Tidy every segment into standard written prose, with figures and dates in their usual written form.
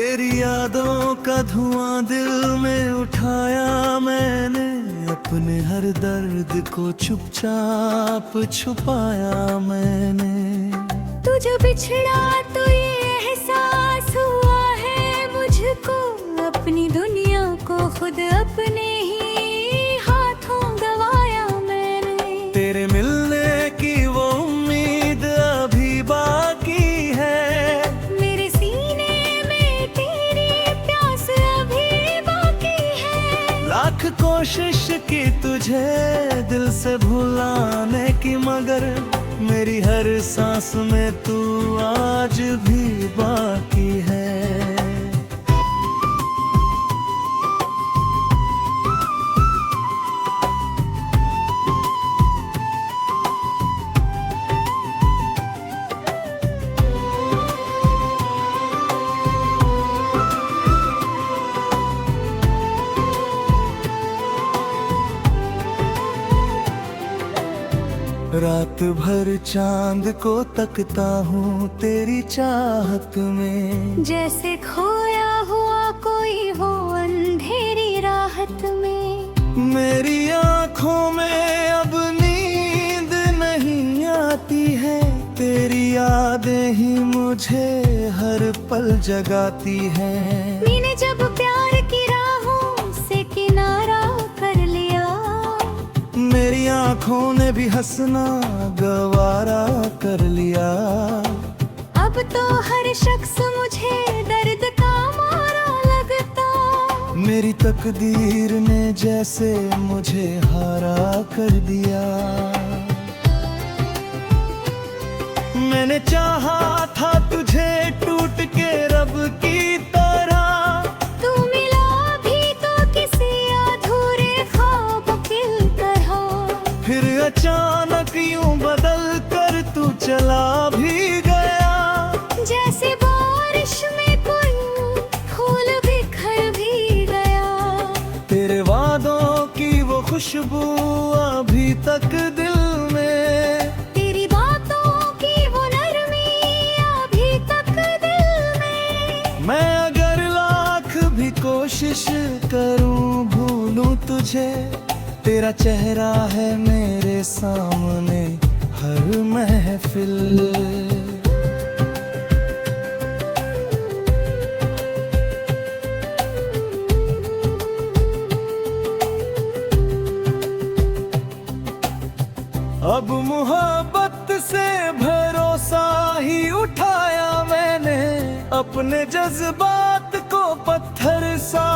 तेरी यादों का धुआं दिल में उठाया मैंने, अपने हर दर्द को चुपचाप छुपाया मैंने। तू जो बिछड़ा तो ये एहसास हुआ है मुझको, अपनी दुनिया को खुद अपने ही हाथों गवाया मैंने। तेरे मिलने की वो उम्मीद अभी बाकी है, मेरे सीने में तेरी प्यास अभी बाकी है। लाख कोशिश की तुझे दिल से भुलाने की, मगर मेरी हर सांस में तू आज भी बाकी है। रात भर चांद को तकता हूँ तेरी चाहत में, जैसे खोया हुआ कोई हो अंधेरी राहत में। मेरी आँखों में अब नींद नहीं आती है, तेरी यादें ही मुझे हर पल जगाती हैं। मैंने जब प्यार की राहों से किनारा कर लिया, मेरी आँखों ने भी हंसना गवारा कर लिया। अब तो हर शख्स मुझे दर्द का मारा लगता, मेरी तकदीर ने जैसे मुझे हारा कर दिया। मैंने चाहा था तुझे टूट के रब की तरह, तू मिला भी तो किसी अधूरे ख्वाब की तरह। फिर अचानक यूं बदल कर तू चला भी गया, जैसे बारिश में कोई फूल बिखर भी गया। तेरे वादों की वो खुशबू अभी तक दिल में, तेरी बातों की वो नरमी अभी तक दिल में। मैं अगर लाख भी कोशिश करूं भूलूं तुझे, तेरा चेहरा है मेरे सामने हर महफिल। अब मोहब्बत से भरोसा ही उठाया मैंने, अपने जज्बात को पत्थर सा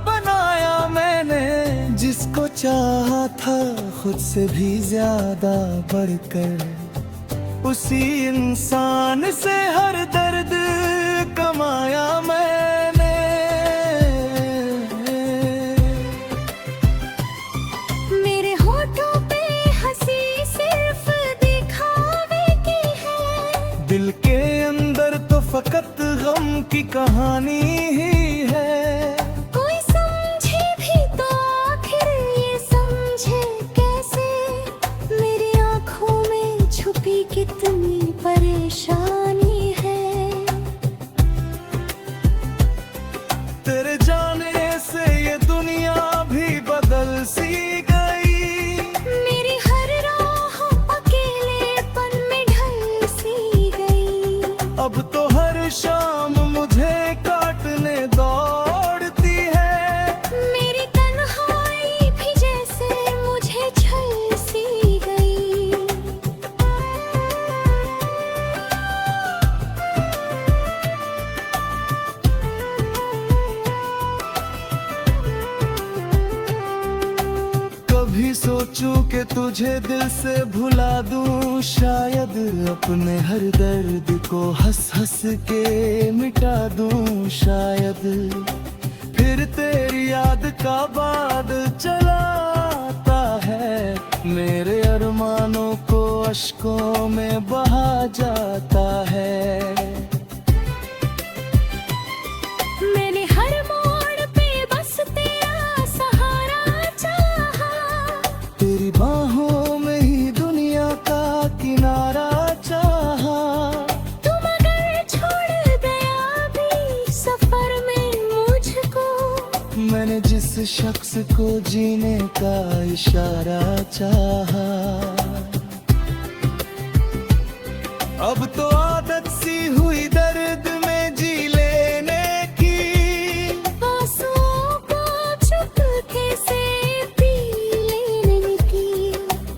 बनाया मैंने। जिसको चाहा था खुद से भी ज्यादा बढ़कर, उसी इंसान से हर दर्द कमाया मैंने। मेरे होठों पे हंसी सिर्फ दिखावे की है, दिल के अंदर तो फकत गम की कहानी ही है। कोई समझे भी तो आखिर ये समझे कैसे, मेरी आंखों में छुपी कितनी परेशानी है। तेरे जाने से ये दुनिया भी बदल सी गई, मेरी हर राह अकेलेपन में ढल सी गई। अब तो हर शाम मुझे काटने दौड़ती है, मेरी तन्हाई भी जैसे मुझे छल सी गई। कभी सोचूं कि तुझे दिल से भुला दूं, शायद अपने हर दर्द को हंस हंस के मिटा दूं शायद। फिर तेरी याद का बाद चलाता है, मेरे अरमानों को अश्कों में बहा जाता है। मैंने हर मोड़ पे बस तेरा सहारा चाहा, तेरी बाहों में ही दुनिया का किनारा चाहा। तुम अगर छोड़ गया भी सफर मैंने जिस शख्स को जीने का इशारा चाहा, अब तो आदत सी हुई दर्द में जी लेने की। आंसुओं को चुपके से पी लेने की।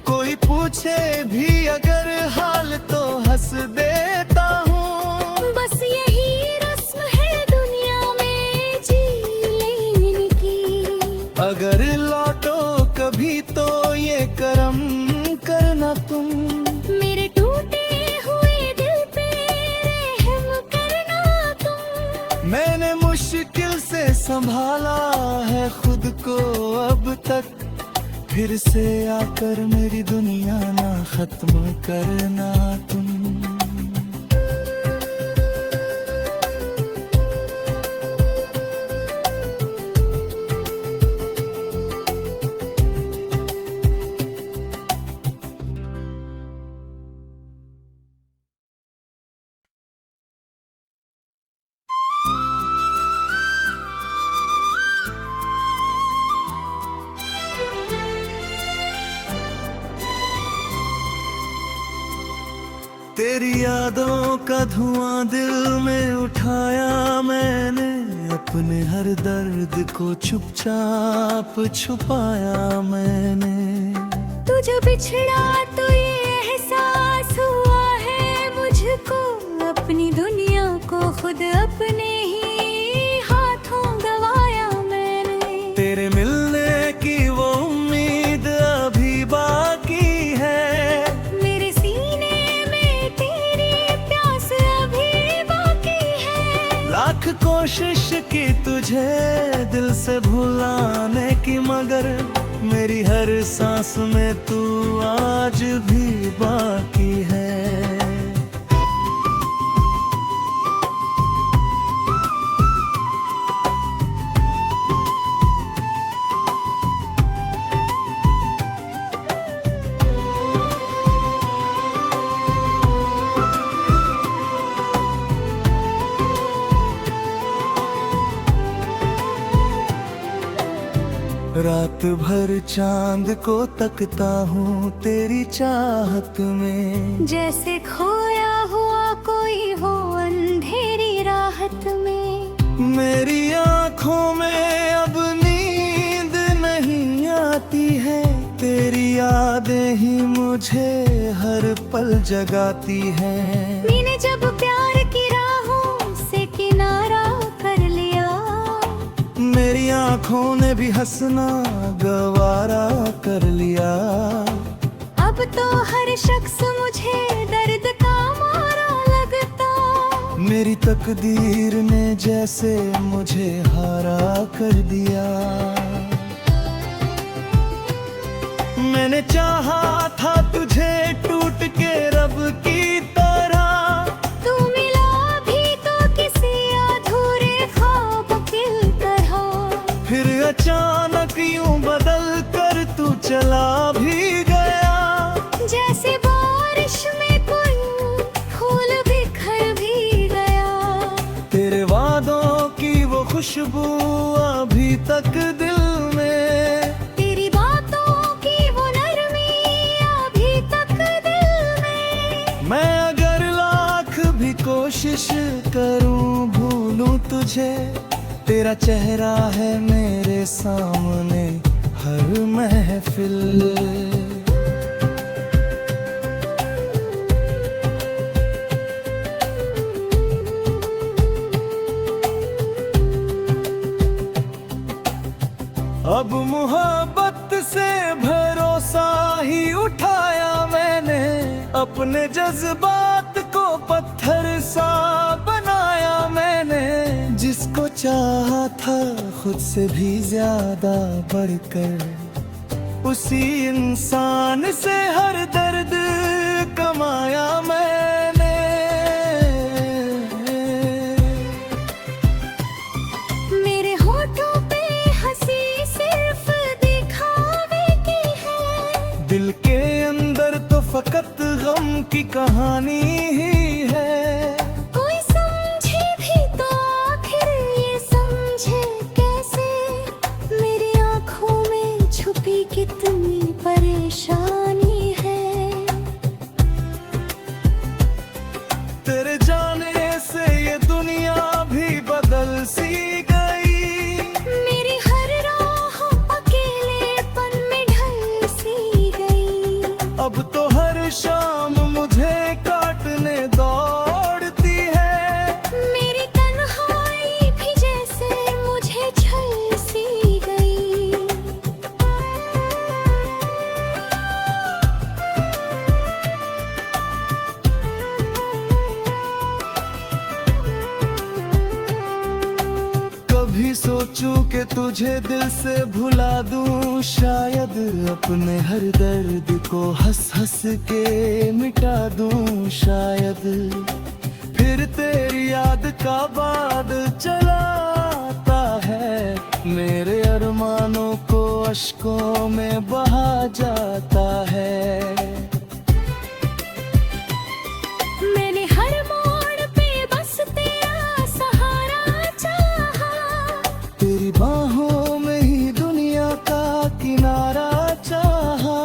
कोई पूछे भी अगर हाल तो हंस देता हूँ। बस यही रस्म है दुनिया में जी लेने की। अगर लौटो कभी तो ये करम करना तुम, मेरे टूटे हुए दिल पे रहम करना तुम। मैंने मुश्किल से संभाला है खुद को अब तक, फिर से आकर मेरी दुनिया ना खत्म करना तुम। तेरी यादों का धुआं दिल में उठाया मैंने, अपने हर दर्द को चुपचाप छुपाया मैंने। तू जो बिछड़ा तो ये एहसास हुआ है मुझको, अपनी दुनिया को खुद अपने ही हाथों गवाया मैंने। तेरे मिलने की वो उम्मीद अभी बाकी है, मेरे सीने में तेरी प्यास अभी बाकी है। लाख कोशिश की तुझे दिल से भुलाने की, मगर मेरी हर सांस में तू आज भी बाकी है। रात भर चांद को तकता हूँ तेरी चाहत में, जैसे खोया हुआ कोई हो अंधेरी राहत में। मेरी आँखों में अब नींद नहीं आती है, तेरी यादें ही मुझे हर पल जगाती हैं। मैंने जब प्यार की राहों से किनारा कर लिया, मेरी आँखों ने भी हंसना गवारा कर लिया। अब तो हर शख्स मुझे दर्द का मारा लगता, मेरी तकदीर ने जैसे मुझे हारा कर दिया। मैंने चाहा था तुझे टूट के रब की तरह, तू मिला भी तो किसी अधूरे ख्वाब की तरह। फिर अचानक यूं बदल कर तू चला भी गया, जैसे बारिश में कोई फूल बिखर भी गया। तेरे वादों की वो खुशबू अभी तक दिल में, तेरी बातों की वो नरमी अभी तक दिल में। मैं अगर लाख भी कोशिश करूं भूलूं तुझे, तेरा चेहरा है मेरे सामने हर महफिल। अब मोहब्बत से भरोसा ही उठाया मैंने, अपने जज्बात को पत्थर सा बनाया मैंने। जिसको चाहा था खुद से भी ज्यादा बढ़कर, उसी इंसान से हर दर्द कमाया मैंने। मेरे होठों पे हंसी सिर्फ दिखावे की है, दिल के अंदर तो फकत गम की कहानी ही है। कोई समझे भी तो आखिर ये समझे कैसे, तुझे दिल से भुला दूं, शायद अपने हर दर्द को हंस हंस के मिटा दूं, शायद फिर तेरी याद का बाद चला आता है, मेरे अरमानों को अश्कों में बहा जाता है। मैंने हर मोड़ पे बस तेरा सहारा चाहा, तेरी बाहों में ही दुनिया का किनारा चाहा।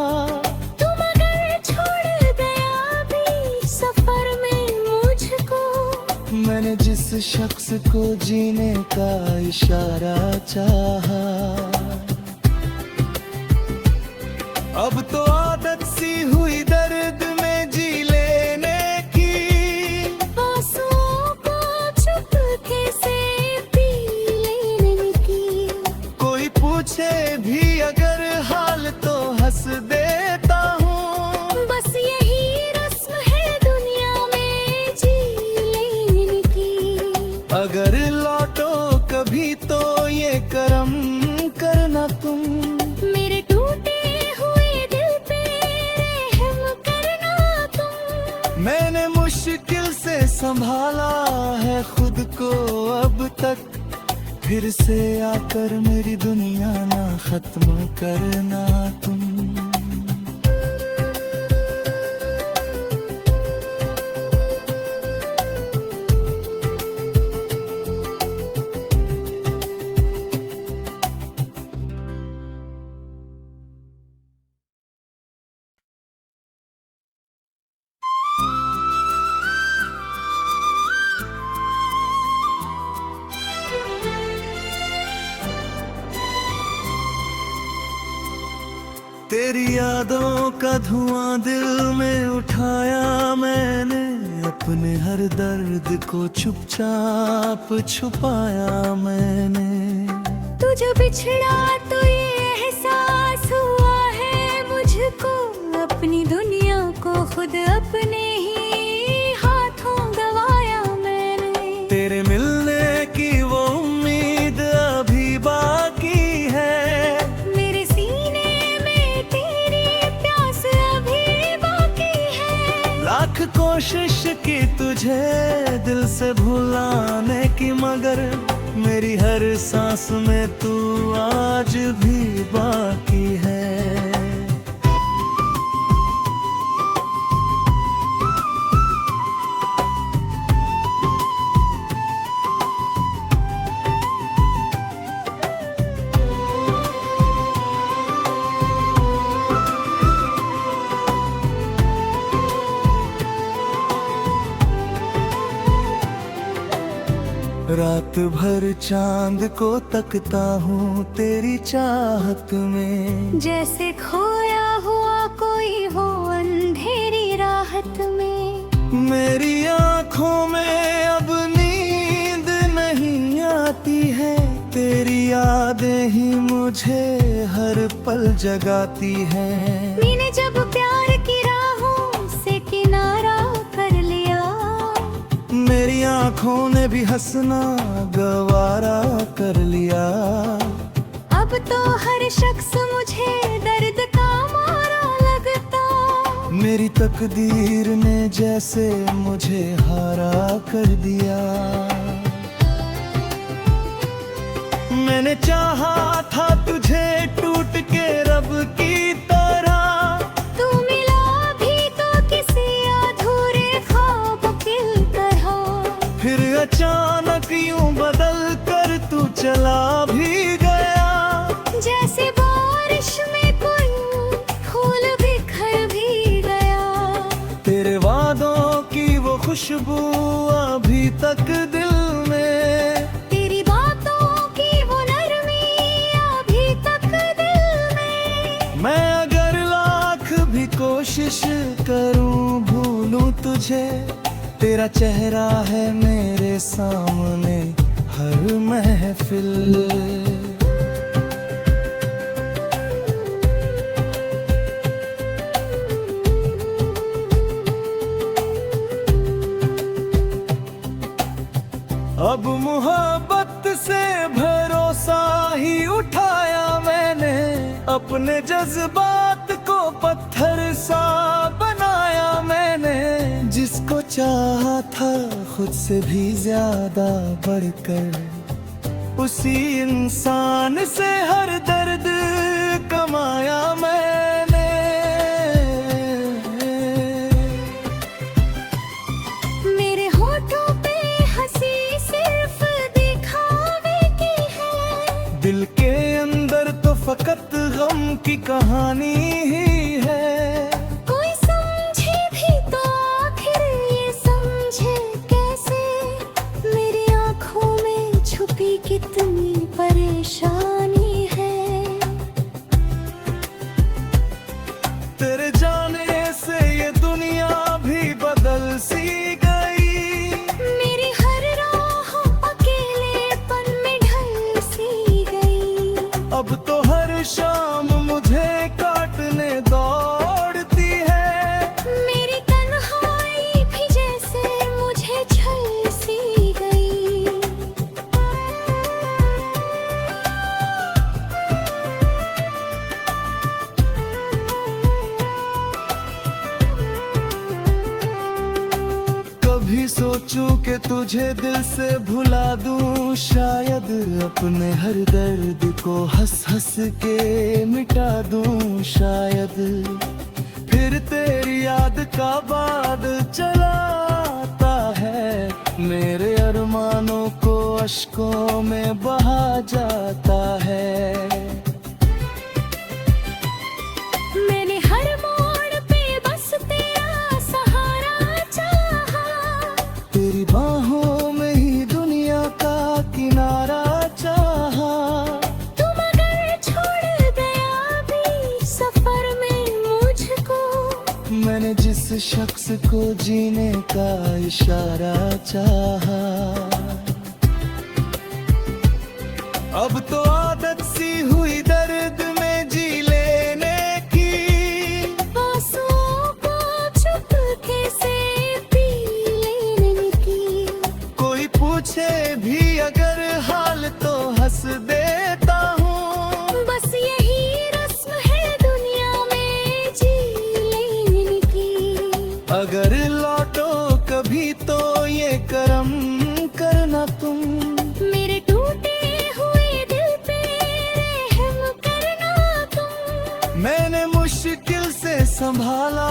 तुम अगर छोड़ गया भी सफर में मुझको, मैंने जिस शख्स को जीने का इशारा चाहा। अब तो आदत सी हुई दर्द में जी लेने की, आंसुओं को चुपके से पी लेने की। कोई पूछे भी अगर हाल तो हंस देता हूँ, बस यही रस्म है दुनिया में जी लेने की। अगर लौटो कभी तो ये करम करना तुम, मेरे टूटे हुए दिल पे रहम करना तुम। मैंने मुश्किल से संभाला है खुद को अब तक, फिर से आकर मेरी दुनिया ना खत्म करना तुम। तेरी यादों का धुआं दिल में उठाया मैंने, अपने हर दर्द को चुपचाप छुपाया मैंने। तू जो बिछड़ा तो ये एहसास हुआ है मुझको, अपनी दुनिया को खुद अपने ही हाथों गवाया मैंने। तेरे मिलने की वो उम्मीद अभी बाकी है, मेरे सीने में तेरी प्यास अभी बाकी है। लाख कोशिश की तुझे दिल से भुलाने की, मगर मेरी हर सांस में तू आज भी बाकी है। रात भर चांद को तकता हूँ तेरी चाहत में, जैसे खोया हुआ कोई हो अंधेरी राहत में। मेरी आँखों में अब नींद नहीं आती है, तेरी यादें ही मुझे हर पल जगाती हैं। मैंने जब प्यार की राहों से किनारा कर लिया, मेरी आँखों ने भी हंसना गवारा कर लिया। अब तो हर शख्स मुझे दर्द का मारा लगता, मेरी तकदीर ने जैसे मुझे हारा कर दिया। मैंने चाहा था तुझे टूट के रब की तरह, तू मिला भी तो किसी अधूरे ख्वाब की तरह। फिर अचानक यूं बदल कर तू चला भी गया, जैसे बारिश में कोई फूल बिखर भी गया। तेरे वादों की वो खुशबू अभी तक दिल में, तेरी बातों की वो नरमी अभी तक दिल में। मैं अगर लाख भी कोशिश करूं भूलूं तुझे, तेरा चेहरा है मेरे सामने हर महफिल। अब मोहब्बत से भरोसा ही अपने जज्बात को पत्थर सा बनाया मैंने, जिसको चाहा था खुद से भी ज्यादा बढ़कर, उसी इंसान से हर दर्द कमाया मैंने। मेरे होठों पे हंसी सिर्फ दिखावे की है, दिल के अंदर तो फकत गम की कहानी ही है। कोई समझे भी तो आखिर ये समझे कैसे, मेरी आंखों में छुपी कितनी परेशानी है। तेरे जाने से ये दुनिया भी बदल सी गई, मेरी हर राह अकेलेपन में ढल सी गई। अब तो हर शाम मुझे काटने दौड़ती है, मेरी तन्हाई भी जैसे मुझे छल सी गई। कभी सोचूं कि तुझे दिल से भुला दूं, शायद अपने हर दर्द को हंस हंस के मिटा दूं, शायद फिर तेरी याद का बाद चला आता है, मेरे अरमानों को अश्कों में बहा जाता है। मैंने हर मोड़ पे बस तेरा सहारा चाहा, तेरी बाहों में ही दुनिया का किनारा चाहा। तुम अगर छोड़ गया भी सफर में मुझको, मैंने जिस शख्स को जीने का इशारा चाहा। अब तो आदत सी हुई दर्द में जी लेने की, आंसुओं को चुपके से पी लेने की। कोई पूछे भी अगर हाल तो हंस देता हूँ, बस यही रस्म है दुनिया में जी लेने की। अगर लौटो कभी तो ये करम करना तुम, मेरे टूटे हुए दिल पे रहम करना तुम। मैंने मुश्किल से संभाला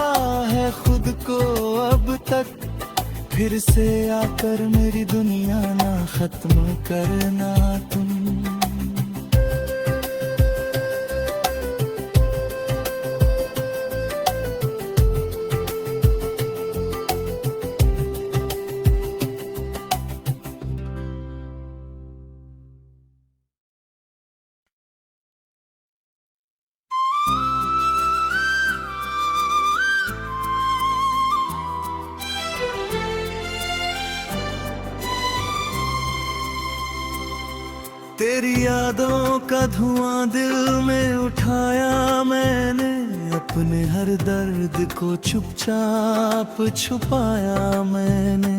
है खुद को अब तक, फिर से आकर मेरी दुनिया ना खत्म करना तुम। तेरी यादों का धुआं दिल में उठाया मैंने, अपने हर दर्द को चुपचाप छुपाया मैंने।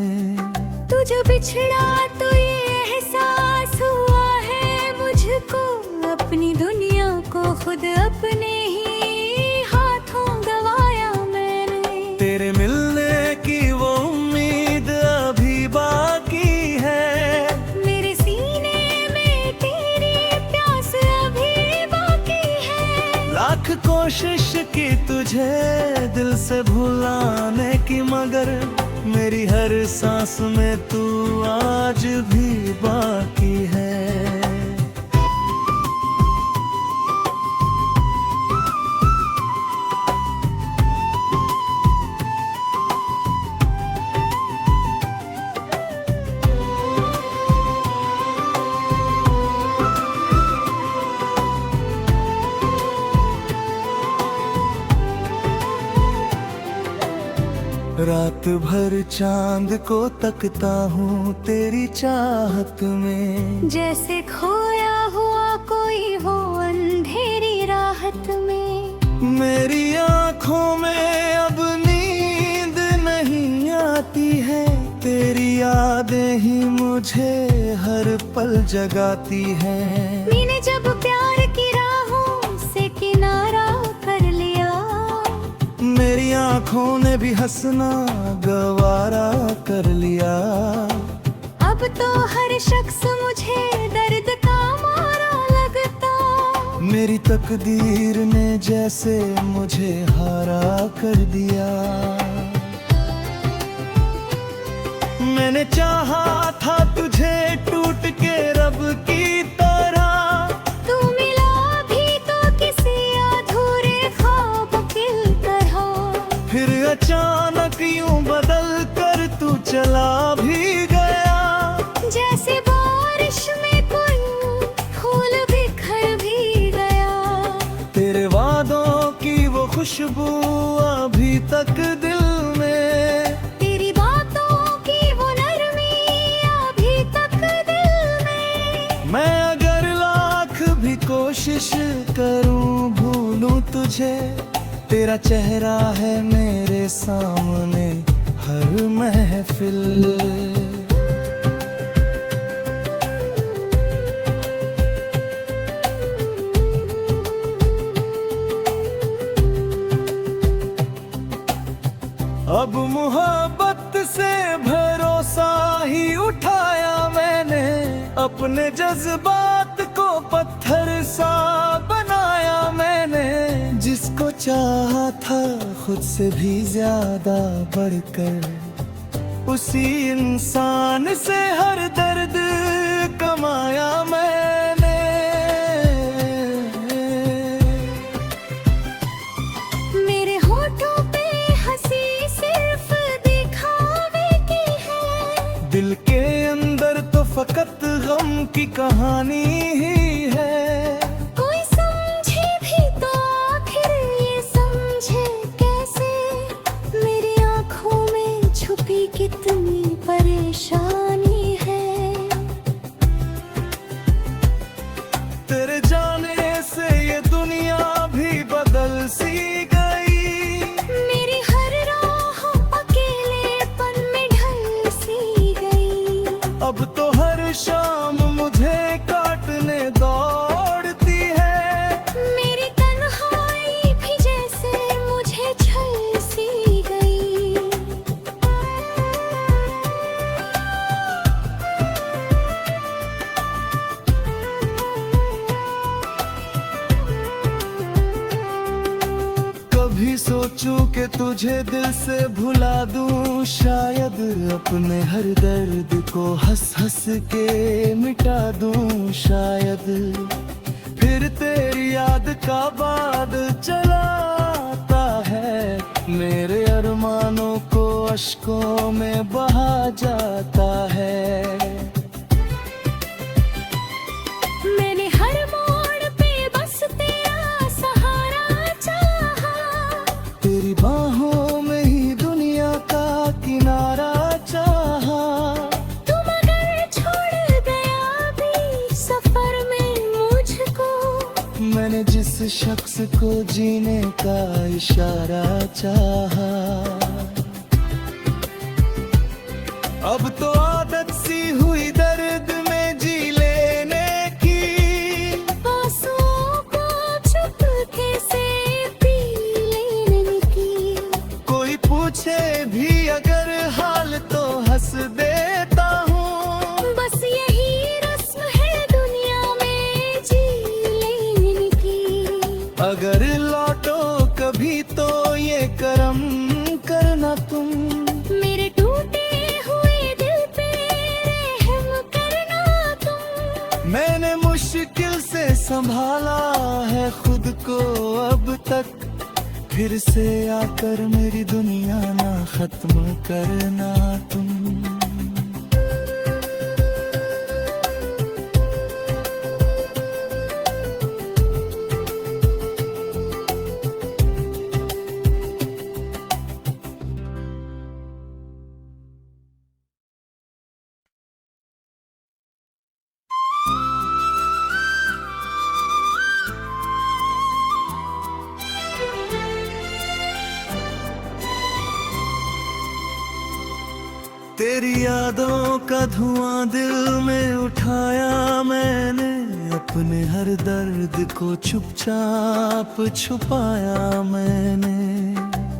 तू जो बिछड़ा तो ये एहसास हुआ है मुझको, अपनी दुनिया को खुद अपने ही हाथों गवाया मैंने। तेरे मिलने की वो उम्मीद अभी बाकी है, मेरे सीने में तेरी प्यास अभी बाकी है। लाख कोशिश की तुझे दिल से भुलाने की, मगर मेरी हर सांस में तू आज भी बाकी है। रात भर चांद को तकता हूँ तेरी चाहत में, जैसे खोया हुआ कोई हो अंधेरी राहत में। मेरी आँखों में अब नींद नहीं आती है, तेरी यादें ही मुझे हर पल जगाती हैं। मैंने जब प्यार की राहों से आंखों ने भी हंसना गवारा कर लिया। अब तो हर शख्स मुझे दर्द का मारा लगता। मेरी तकदीर ने जैसे मुझे हारा कर दिया। मैंने चाहा था तुझे टूट के रब की तरह, तू मिला भी तो किसी अधूरे ख्वाब की तरह। फिर अचानक यूं बदल कर तू चला भी गया। जैसे बारिश में कोई फूल बिखर भी गया। तेरे वादों की वो खुशबू अभी तक दिल में, तेरी बातों की वो नरमी अभी तक दिल में। मैं अगर लाख भी कोशिश करूं भूलूं तुझे, तेरा चेहरा है मेरे सामने हर महफिल। अब मोहब्बत से भरोसा ही उठाया मैंने, अपने जज्बात को पत्थर सा बनाया मैंने। जिसको चाहा था खुद से भी ज्यादा बढ़कर, उसी इंसान से हर दर्द कमाया मैंने। मेरे होठों पे हंसी सिर्फ दिखावे की है। दिल के अंदर तो फकत गम की कहानी ही है। कोई समझे भी तो आखिर ये समझे कैसे, मेरी आंखों में छुपी कितनी परेशानी है। तेरे जाने से ये दुनिया भी बदल सी गई। मेरी हर राह अकेलेपन में ढल सी गई। अब तो हर शाम मुझे काटने दौड़ती है। मेरी तन्हाई भी जैसे मुझे छल सी गई। कभी सोचूं कि तुझे दिल से भुला दूं, शायद अपने हर दर्द को हंस हंस के मिटा दूं। शायद फिर तेरी याद का बाद चलाता है, मेरे अरमानों को अश्कों में बहा जाता है। मैंने हर मोड़ पे बस तेरा सहारा चाहा। तेरी बाहों में ही दुनिया का किनारा चाहा। तुम अगर छोड़ गया भी सफर में मुझको, मैंने जिस शख्स को जीने का इशारा चाहा। अब तो आदत सी हुई दर्द में जी लेने की। आंसुओं को चुपके से पी लेने की। कोई पूछे भी अगर हाल तो हंस देता हूँ। बस यही रस्म है दुनिया में जी लेने की। अगर लौटो कभी तो ये करम करना तुम, मेरे टूटे हुए दिल पे रहम करना तुम। मैंने मुश्किल से संभाला है खुद को अब तक। फिर से आकर मेरी दुनिया ना खत्म करना तुम। तेरी यादों का धुआं दिल में उठाया मैंने, अपने हर दर्द को चुपचाप छुपाया मैंने।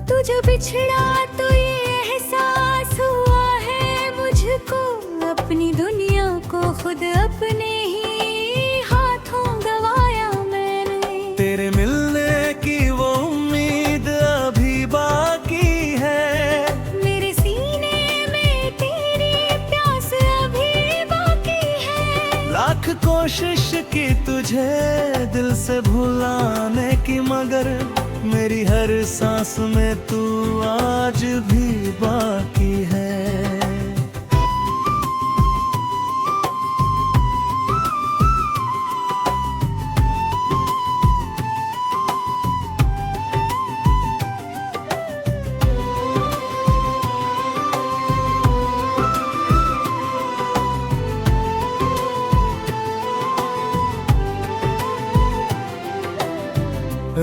तू जो बिछड़ा तो ये एहसास हुआ है मुझको, अपनी दुनिया को खुद अपने ही हाथों गवाया मैंने। तेरे मिलने की वो उम्मीद अभी बाकी है, मेरे सीने में तेरी प्यास अभी बाकी है। लाख कोशिश की तुझे दिल से भुलाने की, मगर मेरी हर सांस में तू आज भी बाकी है।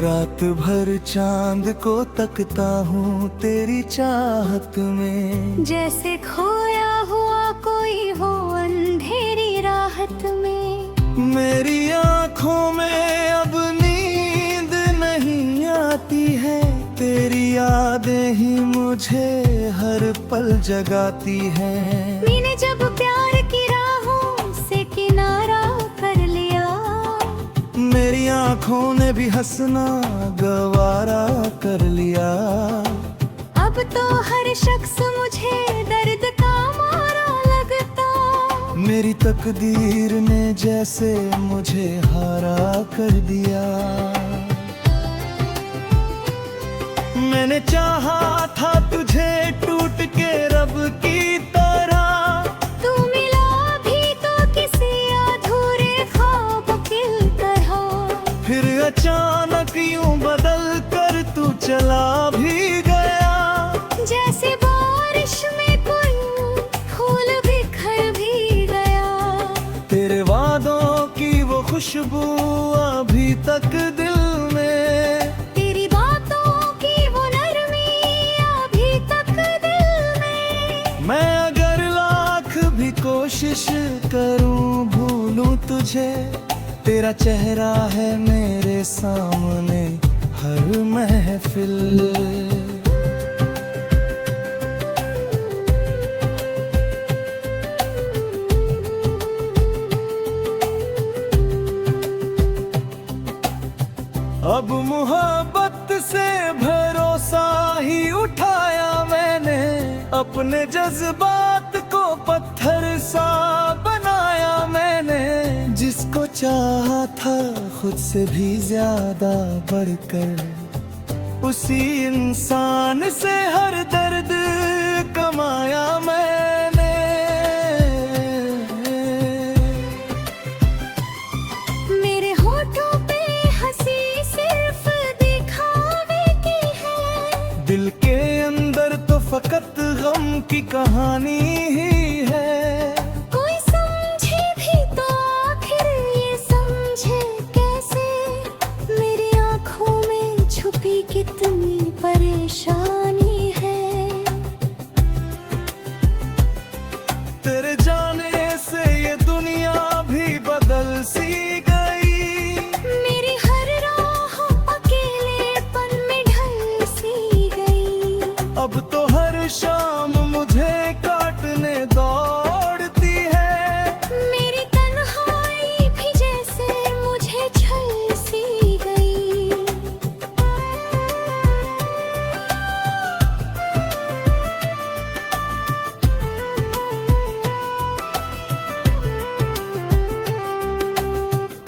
रात भर चांद को तकता हूँ तेरी चाहत में, जैसे खोया हुआ कोई हो अंधेरी राहत में। मेरी आँखों में अब नींद नहीं आती है, तेरी यादें ही मुझे हर पल जगाती हैं। मैंने जब प्यार की राहों से किनारा कर लिया, मेरी आँखों ने भी हंसना गवारा कर लिया। अब तो हर शख्स मुझे दर्द का मारा लगता, मेरी तकदीर ने जैसे मुझे हारा कर दिया। मैंने चाहा था तुझे टूट के रब की तरह, तू मिला भी तो किसी अधूरे ख्वाब की तरह। फिर अचानक यूं बदल कर तू चला भी गया, जैसे बारिश में कोई फूल बिखर भी गया। तेरे वादों की वो खुशबू अभी तक दिल में, तेरी बातों की वो नरमी अभी तक दिल में। मैं अगर लाख भी कोशिश करूं भूलूं तुझे, तेरा चेहरा है मेरे सामने हर महफिल। अब मोहब्बत से भरोसा ही उठाया मैंने, अपने जज्बात को पत्थर सा बनाया मैंने। जिसको चाहा था खुद से भी ज्यादा बढ़कर, उसी इंसान से हर दर्द कमाया मैंने। मेरे होठों पे हंसी सिर्फ दिखावे की है, दिल के अंदर तो फकत गम की कहानी ही है। कोई समझे भी तो आखिर ये समझे कैसे, मेरी आंखों में छुपी कितनी परेशानी है। तेरे जाने से ये दुनिया भी बदल सी गई, मेरी हर राह अकेलेपन में ढल सी गई। अब तो हर शाम मुझे काटने दौड़ती है, मेरी तन्हाई भी जैसे मुझे छल सी गई।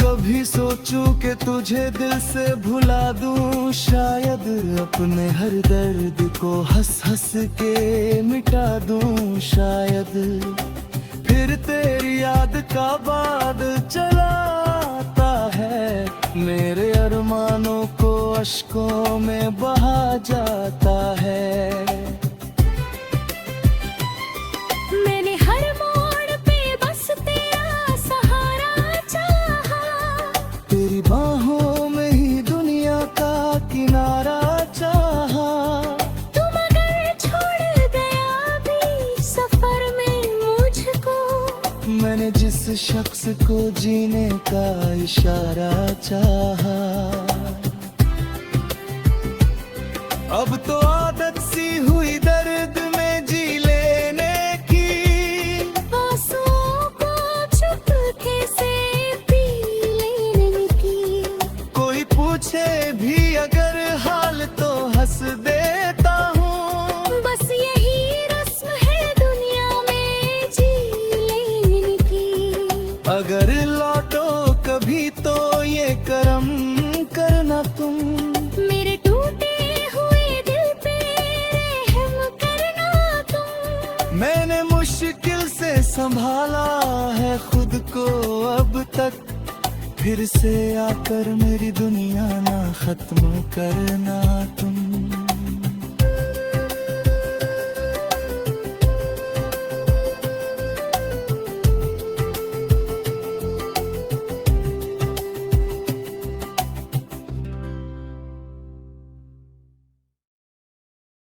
कभी सोचूं कि तुझे दिल से भुला दूं, शायद अपने हर दर्द को हंस हंस के मिटा दूं। शायद फिर तेरी याद का बाद चलाता है, मेरे अरमानों को अश्कों में बहा जाता है। मैंने हर मोड़ पे बस तेरा सहारा चाहा, तेरी बाहों में ही दुनिया का किनारा चाहा। तुम अगर छोड़ गया भी सफर में मुझको, मैंने जिस शख्स को जीने का इशारा चाहा, अब तो आदत आदत सी हुई दर्द में जी लेने की, आंसुओं को चुपके से पी लेने की। कोई पूछे भी अगर हाल तो हंस देता हूँ। बस यही रस्म है दुनिया में जी लेने की। अगर लौटो कभी तो ये करम करना तुम, मेरे टूटे हुए दिल पे रहम करना तुम। मैंने मुश्किल से संभाला है खुद को अब तक, फिर से आकर मेरी दुनिया ना खत्म करना तुम।